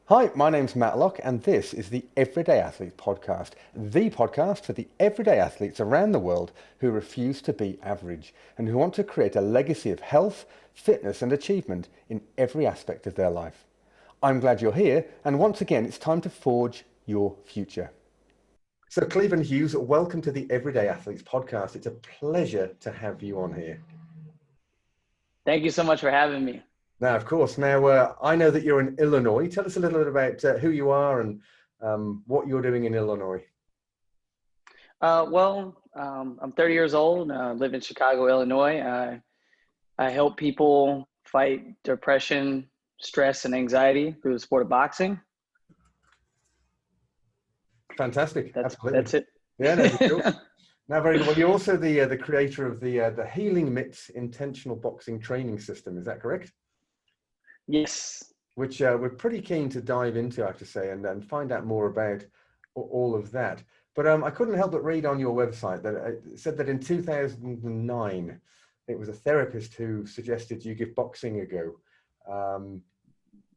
Hi, my name's Matt Locke, and this is the Everyday Athlete Podcast, the podcast for the everyday athletes around the world who refuse to be average and who want to create a legacy of health, fitness, and achievement in every aspect of their life. I'm glad you're here, and once again, it's time to forge your future. So, Cleveland Hughes, welcome to the Everyday Athletes Podcast. It's a pleasure to have you on here. Thank you so much for having me. Now, of course, I know that you're in Illinois. Tell us a little bit about who you are and what you're doing in Illinois. I'm 30 years old, live in Chicago, Illinois. I help people fight depression, stress, and anxiety through the sport of boxing. Fantastic. That's it. Yeah, no, for sure. Now, very good. Well, you're also the creator of the Healing Mitts intentional boxing training system. Is that correct? Yes. Which we're pretty keen to dive into, I have to say, and find out more about all of that. But I couldn't help but read on your website that it said that in 2009, it was a therapist who suggested you give boxing a go.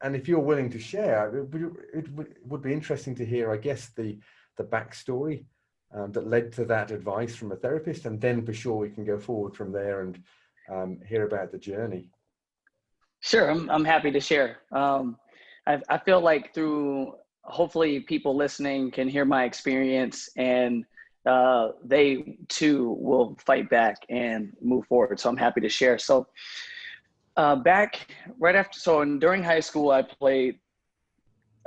And if you're willing to share, it would be interesting to hear, I guess, the backstory that led to that advice from a therapist, and then for sure we can go forward from there and hear about the journey. Sure, I'm happy to share. I feel like through hopefully people listening can hear my experience and they too will fight back and move forward. So I'm happy to share. So during high school, I played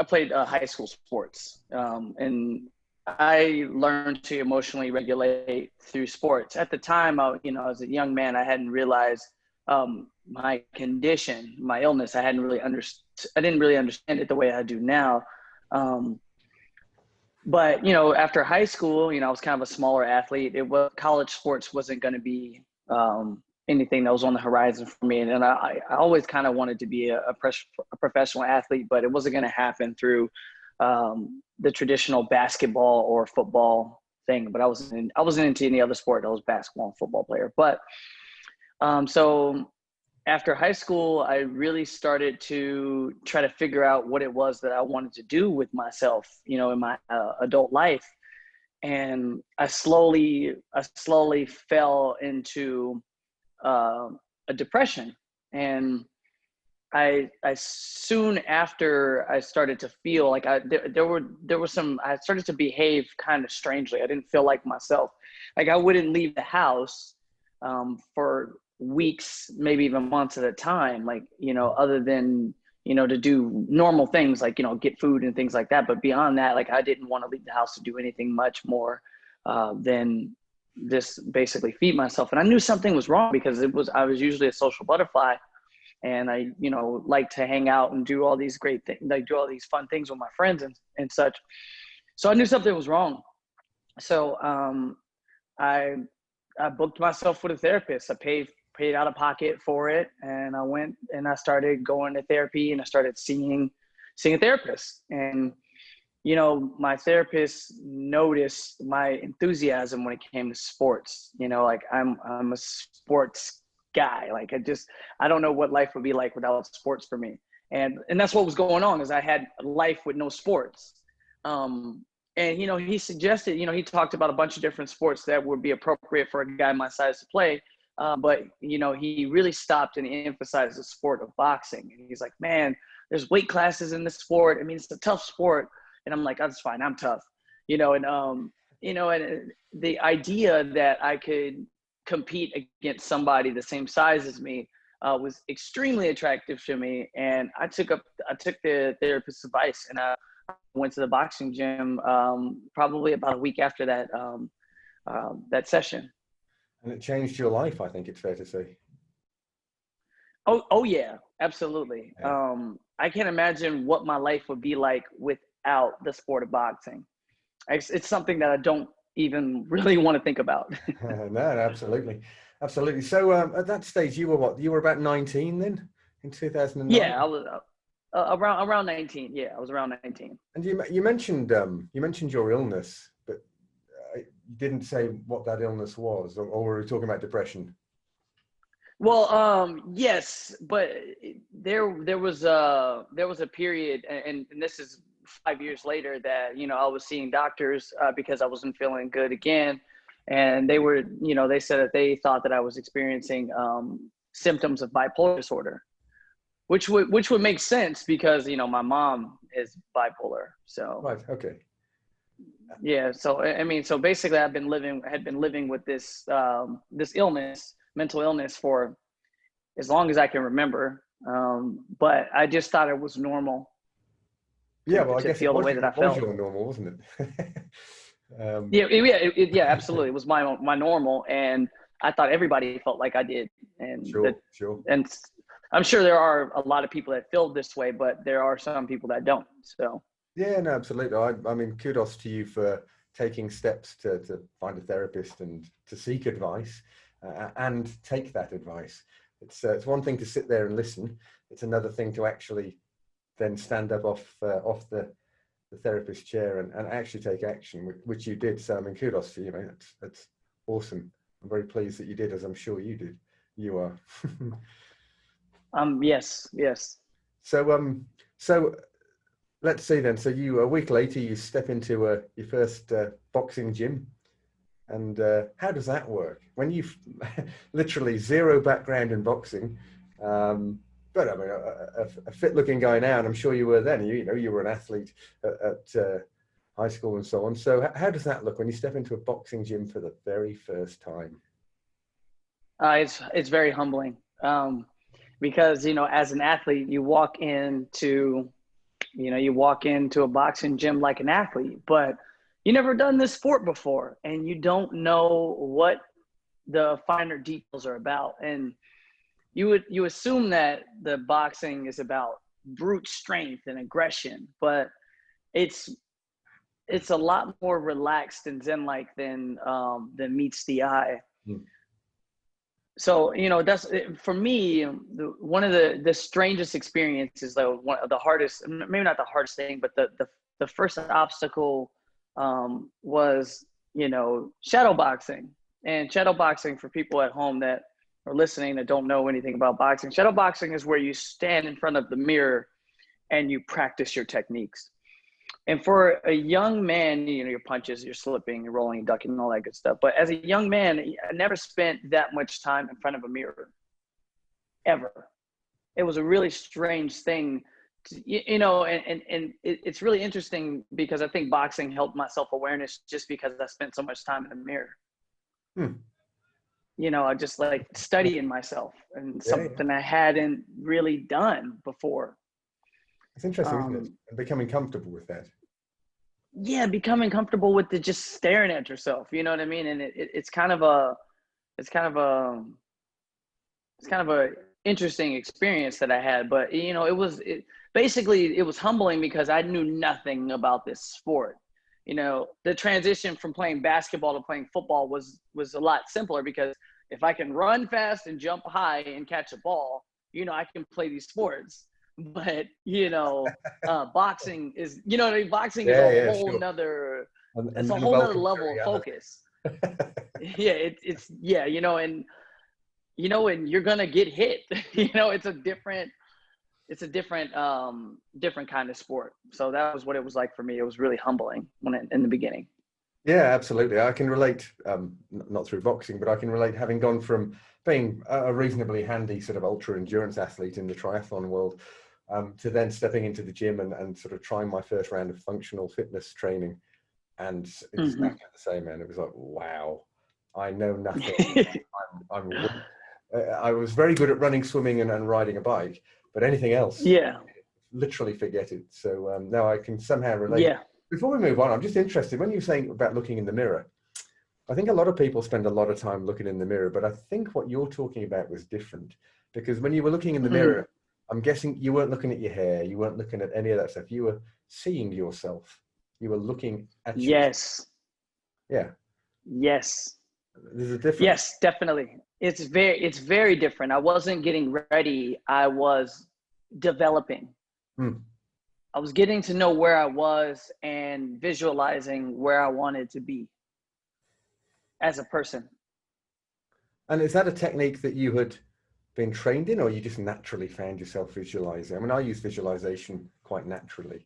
high school sports, and I learned to emotionally regulate through sports. At the time, as a young man, I hadn't realized my condition, my illness. I didn't really understand it the way I do now. But after high school, I was kind of a smaller athlete. College sports wasn't going to be anything that was on the horizon for me. And I always kind of wanted to be a professional athlete, but it wasn't going to happen through the traditional basketball or football thing. But I wasn't into any other sport. I was a basketball and football player. But so after high school, I really started to try to figure out what it was that I wanted to do with myself, in my adult life. And I slowly fell into a depression. And I soon after I started to feel like I started to behave kind of strangely. I didn't feel like myself. Like I wouldn't leave the house for weeks, maybe even months at a time, like, other than, to do normal things like, get food and things like that. But beyond that, like I didn't want to leave the house to do anything much more than just basically feed myself. And I knew something was wrong because I was usually a social butterfly. And I, like to hang out and do all these great things, like do all these fun things with my friends and such. So I knew something was wrong. So I booked myself with a therapist. I paid out of pocket for it. And I went and I started going to therapy and I started seeing a therapist. And, my therapist noticed my enthusiasm when it came to sports. Like I'm a sports guy. Like I don't know what life would be like without sports for me. And that's what was going on is I had a life with no sports. And, he suggested, he talked about a bunch of different sports that would be appropriate for a guy my size to play. But, he really stopped and emphasized the sport of boxing. And he's like, man, there's weight classes in this sport. I mean, it's a tough sport. And I'm like, that's fine. I'm tough, and the idea that I could compete against somebody the same size as me was extremely attractive to me. And I took the therapist's advice and I went to the boxing gym probably about a week after that session. And it changed your life, I think it's fair to say. Oh yeah, absolutely. Yeah. I can't imagine what my life would be like without the sport of boxing. It's something that I don't even really want to think about. No, absolutely. Absolutely. So at that stage, you were what? You were about 19 then in 2009? Yeah, I was around 19. Yeah, I was around 19. And you mentioned your illness, but you didn't say what that illness was, or were we talking about depression? Well, yes, but there was a period, and this is 5 years later, that I was seeing doctors because I wasn't feeling good again, and they were they said that they thought that I was experiencing symptoms of bipolar disorder, which would make sense because my mom is bipolar. So Right. Okay. yeah, so I mean, so basically had been living with this mental illness, for as long as I can remember. But I just thought it was normal Yeah. Well, I to guess feel the way that I it was felt. your normal, wasn't it? Yeah, absolutely. It was my normal, and I thought everybody felt like I did, and Sure. Sure. and I'm sure there are a lot of people that feel this way, but there are some people that don't. So Yeah, no, absolutely. I mean, kudos to you for taking steps to find a therapist and to seek advice and take that advice. It's one thing to sit there and listen. It's another thing to actually then stand up off the therapist chair and actually take action, which you did. So I mean, kudos to you, mate. That's awesome. I'm very pleased that you did, as I'm sure you did. You are. yes. So let's see then. So you a week later you step into your first boxing gym, and how does that work when you've literally zero background in boxing? But I mean, a fit-looking guy now, and I'm sure you were then. You were an athlete at high school and so on. So how does that look when you step into a boxing gym for the very first time? It's very humbling, because as an athlete, you walk into a boxing gym like an athlete, but you never done this sport before, and you don't know what the finer details are about. And you assume that the boxing is about brute strength and aggression, but it's a lot more relaxed and zen-like than meets the eye. Hmm. So that's for me, one of the strangest experiences, though, one of the hardest, maybe not the hardest thing, but the first obstacle was shadow boxing. And shadow boxing, for people at home that are listening that don't know anything about boxing, shadow boxing is where you stand in front of the mirror and you practice your techniques. And for a young man, your punches, you're slipping, you're rolling, ducking, and all that good stuff. But as a young man, I never spent that much time in front of a mirror, ever. It was a really strange thing, and it's really interesting because I think boxing helped my self-awareness just because I spent so much time in the mirror. Hmm. I just like studying myself, and Yeah. something I hadn't really done before. It's interesting, isn't it? And becoming comfortable with that. Yeah, becoming comfortable with just staring at yourself. You know what I mean? And it's kind of a interesting experience that I had. But basically it was humbling because I knew nothing about this sport. The transition from playing basketball to playing football was a lot simpler, because if I can run fast and jump high and catch a ball, I can play these sports. But boxing is, boxing is a Yeah, whole sure. nother, it's a And whole nother welcome to level of reality. focus. Yeah, and you're gonna get hit. It's a different kind of sport. So that was what it was like for me. It was really humbling in the beginning. Yeah, absolutely. I can relate, not through boxing, but I can relate, having gone from being a reasonably handy sort of ultra endurance athlete in the triathlon world, to then stepping into the gym and sort of trying my first round of functional fitness training. And exactly the same, man. It was like, wow, I know nothing. I'm weak. I was very good at running, swimming, and riding a bike, but anything else, Yeah. literally forget it. So now I can somehow relate. Yeah. Before we move on, I'm just interested, when you're saying about looking in the mirror, I think a lot of people spend a lot of time looking in the mirror, but I think what you're talking about was different, because when you were looking in the mirror, I'm guessing you weren't looking at your hair, you weren't looking at any of that stuff. You were seeing yourself. You were looking at yourself. Yes. Yeah. Yes. There's a difference. Yes, definitely. It's very different. I wasn't getting ready. I was developing. I was getting to know where I was and visualizing where I wanted to be as a person. And is that a technique that you had been trained in, or you just naturally found yourself visualizing? I mean, I use visualization quite naturally,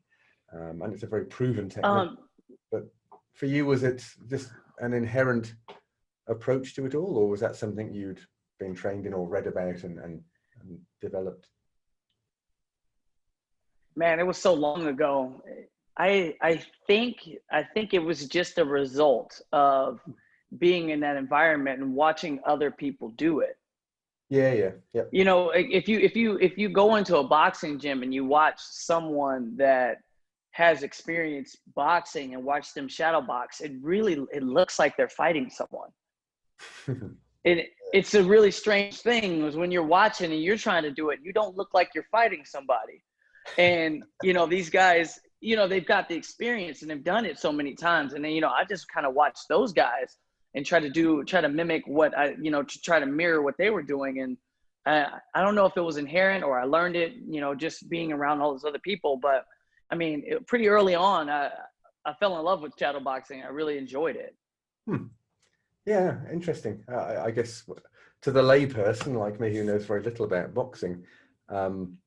and it's a very proven technique. Um, But for you, was it just an inherent approach to it all, or was that something you'd been trained in or read about and developed? Man, it was so long ago. I think it was just a result of being in that environment and watching other people do it. Yeah, yeah, yeah. You know, if you go into a boxing gym and you watch someone that has experienced boxing and watch them shadow box, it looks like they're fighting someone. It's a really strange thing is when you're watching and you're trying to do it, you don't look like you're fighting somebody. And these guys, they've got the experience and they've done it so many times. And then I just kind of watch those guys and try to mimic what to try to mirror what they were doing. And I don't know if it was inherent or I learned it, just being around all those other people. But I mean, pretty early on, I fell in love with shadow boxing. I really enjoyed it. Hmm. Yeah, interesting. I guess to the layperson like me who knows very little about boxing, um,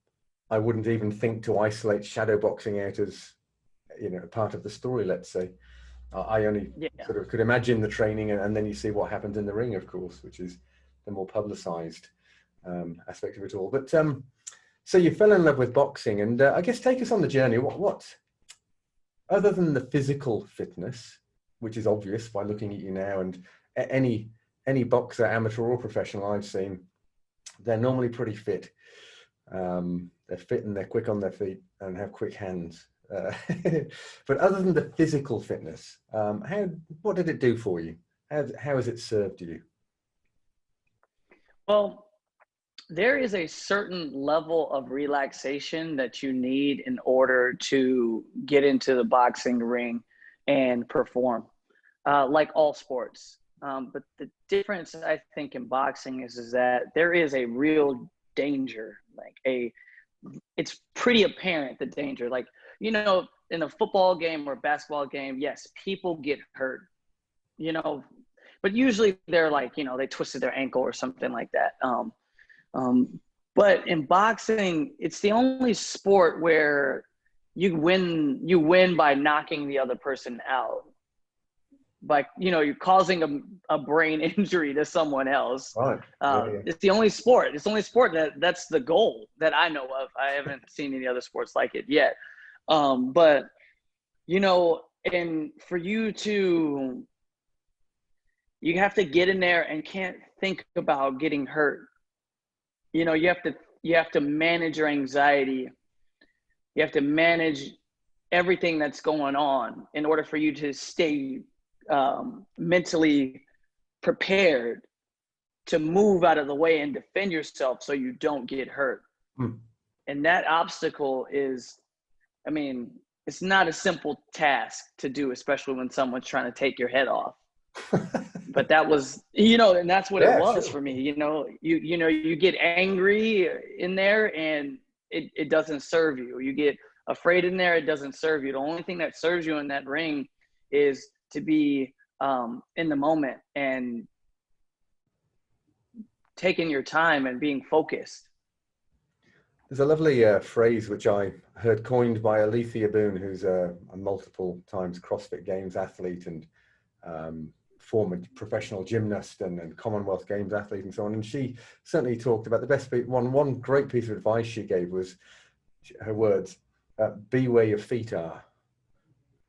I wouldn't even think to isolate shadow boxing out as, part of the story, let's say. I only Yeah. sort of could imagine the training, and then you see what happens in the ring, of course, which is the more publicized aspect of it all. But so you fell in love with boxing, and I guess take us on the journey. What, other than the physical fitness, which is obvious by looking at you now, and any boxer, amateur or professional I've seen, they're normally pretty fit. They're fit and they're quick on their feet and have quick hands. But other than the physical fitness, what did it do for you? How has it served you? Well, there is a certain level of relaxation that you need in order to get into the boxing ring and perform, like all sports. But the difference, I think, in boxing is that there is a real danger, it's pretty apparent the danger. Like, in a football game or basketball game, yes, people get hurt, you know, but usually they're like, they twisted their ankle or something like that. Um, but in boxing, it's the only sport where you win by knocking the other person out. By, you're causing a brain injury to someone else. Right. Yeah, yeah. It's the only sport. It's the only sport that's the goal that I know of. I haven't seen any other sports like it yet. But, and for you have to get in there and can't think about getting hurt. You have to manage your anxiety. You have to manage everything that's going on in order for you to stay mentally prepared to move out of the way and defend yourself so you don't get hurt. Hmm. And that obstacle is, it's not a simple task to do, especially when someone's trying to take your head off. But that was, and that's what it was Sure. for me. You get angry in there and it doesn't serve you. You get afraid in there, it doesn't serve you. The only thing that serves you in that ring is to be in the moment and taking your time and being focused. There's a lovely phrase which I heard coined by Alethea Boone, who's a multiple times CrossFit Games athlete and former professional gymnast and Commonwealth Games athlete and so on. And she certainly talked about the best one great piece of advice she gave was her words, be where your feet are.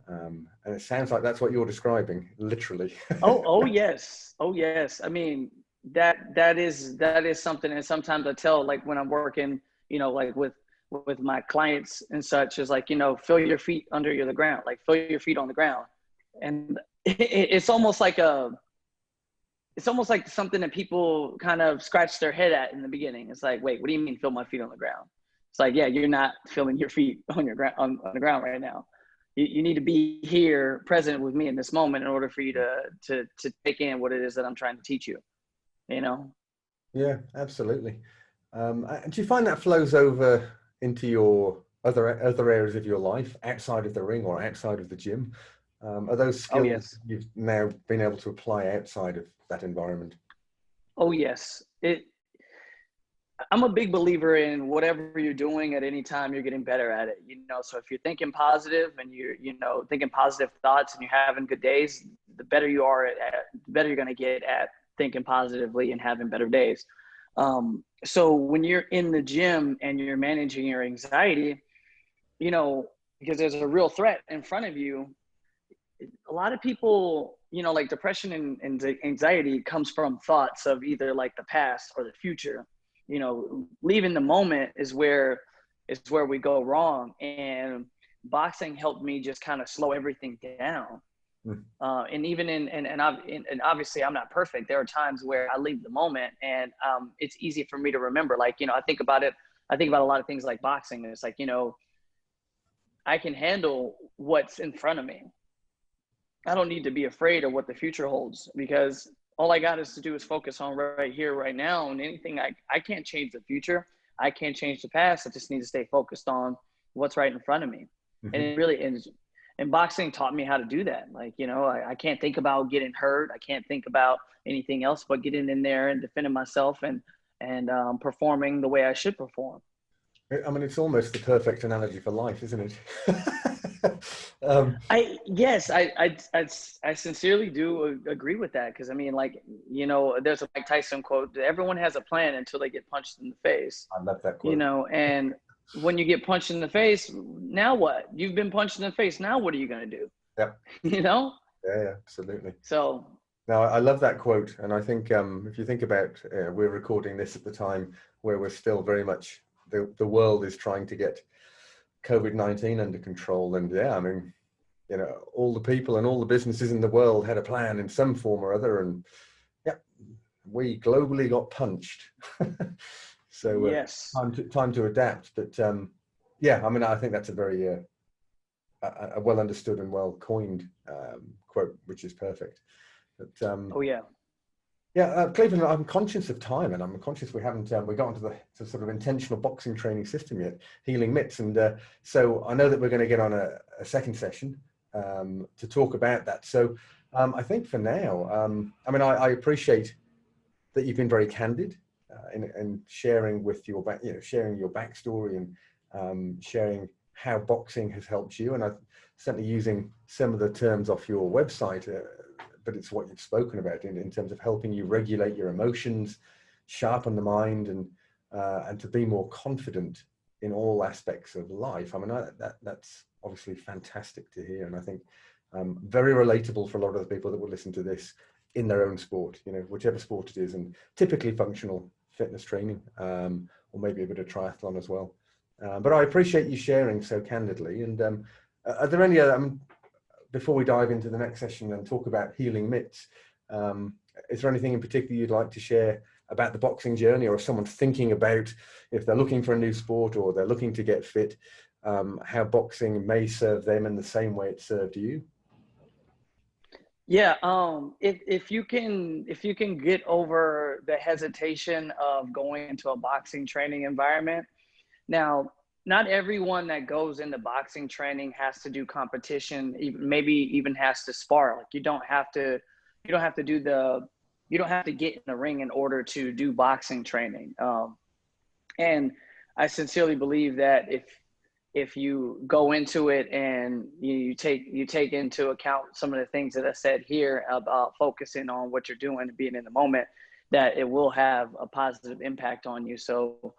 And it sounds like that's what you're describing, literally. Oh yes. Oh yes. That is something. And sometimes I tell, like, when I'm working, like with my clients and such, is like, feel your feet under the ground, like feel your feet on the ground. And it's almost like something that people kind of scratch their head at in the beginning. It's like, wait, what do you mean feel my feet on the ground? It's like, yeah, you're not feeling your feet on on the ground right now. You need to be here present with me in this moment in order for you to take in what it is that I'm trying to teach you, Yeah, absolutely. Do you find that flows over into your other areas of your life outside of the ring or outside of the gym? Are those Oh skills yes. you've now been able to apply outside of that environment? Oh yes. I'm a big believer in whatever you're doing at any time, you're getting better at it. So if you're thinking positive and you're thinking positive thoughts and you're having good days, the better you are the better you're going to get at thinking positively and having better days. So when you're in the gym and you're managing your anxiety, because there's a real threat in front of you, a lot of people, like depression and anxiety comes from thoughts of either like the past or the future. Leaving the moment is where we go wrong. And boxing helped me just kind of slow everything down. And even and obviously I'm not perfect. There are times where I leave the moment, and it's easy for me to remember. Like, I think about it. I think about a lot of things like boxing. And it's like, I can handle what's in front of me. I don't need to be afraid of what the future holds, because all I got is to do is focus on right here, right now. And anything, I can't change the future. I can't change the past. I just need to stay focused on what's right in front of me. Mm-hmm. And it really is. And boxing taught me how to do that. Like, I can't think about getting hurt. I can't think about anything else but getting in there and defending myself and performing the way I should perform. I mean, it's almost the perfect analogy for life, isn't it? I sincerely do agree with that. Because I mean, like, there's a Mike Tyson quote: "Everyone has a plan until they get punched in the face." I love that quote. And when you get punched in the face, now what? You've been punched in the face. Now what are you going to do? Yeah. Yeah, absolutely. So. No, I love that quote. And I think if you think about, we're recording this at the time where we're still very much, the world is trying to get COVID-19 under control. And yeah, I mean, all the people and all the businesses in the world had a plan in some form or other. And yeah, we globally got punched. So yes, time to adapt. But yeah, I mean, I think that's a very a well understood and well coined quote, which is perfect. But Cleveland, I'm conscious of time, and I'm conscious we haven't we got into the sort of intentional boxing training system yet, healing mitts, and so I know that we're going to get on a second session to talk about that. So I think for now, I mean, I appreciate that you've been very candid in sharing with sharing your backstory and sharing how boxing has helped you, and I'm certainly using some of the terms off your website. But it's what you've spoken about in terms of helping you regulate your emotions, sharpen the mind, and to be more confident in all aspects of life. I mean, that's obviously fantastic to hear, and I think very relatable for a lot of the people that will listen to this in their own sport, whichever sport it is, and typically functional fitness training, or maybe a bit of triathlon as well. But I appreciate you sharing so candidly. And are there any other? Before we dive into the next session and talk about healing mitts, is there anything in particular you'd like to share about the boxing journey, or if someone's thinking about if they're looking for a new sport or they're looking to get fit, how boxing may serve them in the same way it served you? Yeah, if you can get over the hesitation of going into a boxing training environment. Now, not everyone that goes into boxing training has to do competition, maybe even has to spar. Like, you don't have to get in the ring in order to do boxing training. And I sincerely believe that if you go into it and you take into account some of the things that I said here about focusing on what you're doing and being in the moment, that it will have a positive impact on you. So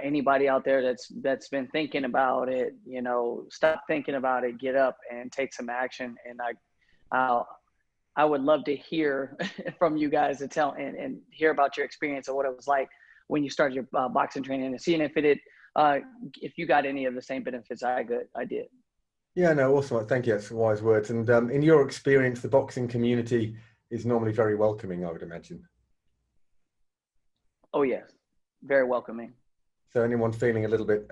anybody out there that's been thinking about it, stop thinking about it, get up and take some action. And I would love to hear from you guys to tell and hear about your experience of what it was like when you started your boxing training, and seeing if you got any of the same benefits I did. Yeah, no, awesome. Thank you. That's wise words. And in your experience, the boxing community is normally very welcoming, I would imagine. Oh, yes. Very welcoming. So anyone feeling a little bit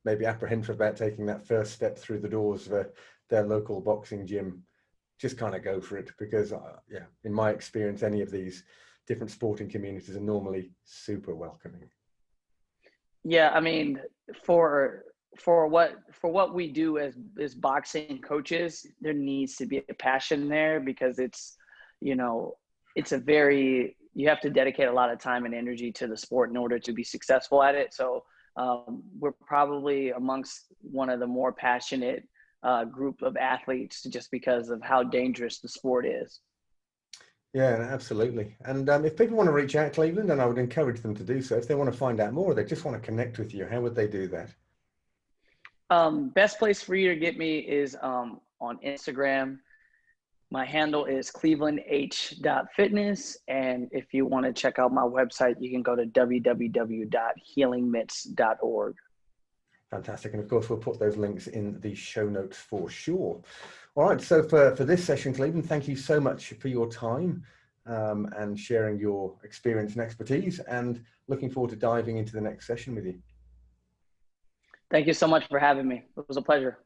maybe apprehensive about taking that first step through the doors of their local boxing gym, just kind of go for it, because in my experience, any of these different sporting communities are normally super welcoming. Yeah, I mean, for what we do as boxing coaches, there needs to be a passion there, because it's a very you have to dedicate a lot of time and energy to the sport in order to be successful at it. So we're probably amongst one of the more passionate group of athletes just because of how dangerous the sport is. Yeah, absolutely. And if people want to reach out, Cleveland, and I would encourage them to do so, if they want to find out more, they just want to connect with you, how would they do that? Best place for you to get me is on Instagram. My handle is clevelandh.fitness. And if you want to check out my website, you can go to www.healingmitts.org. Fantastic. And of course, we'll put those links in the show notes for sure. All right. So for this session, Cleveland, thank you so much for your time and sharing your experience and expertise, and looking forward to diving into the next session with you. Thank you so much for having me. It was a pleasure.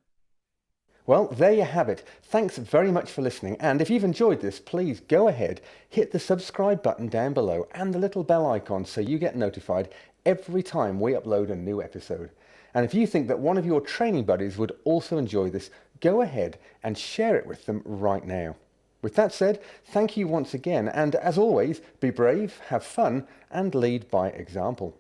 Well, there you have it. Thanks very much for listening. And if you've enjoyed this, please go ahead, hit the subscribe button down below and the little bell icon so you get notified every time we upload a new episode. And if you think that one of your training buddies would also enjoy this, go ahead and share it with them right now. With that said, thank you once again. And as always, be brave, have fun, and lead by example.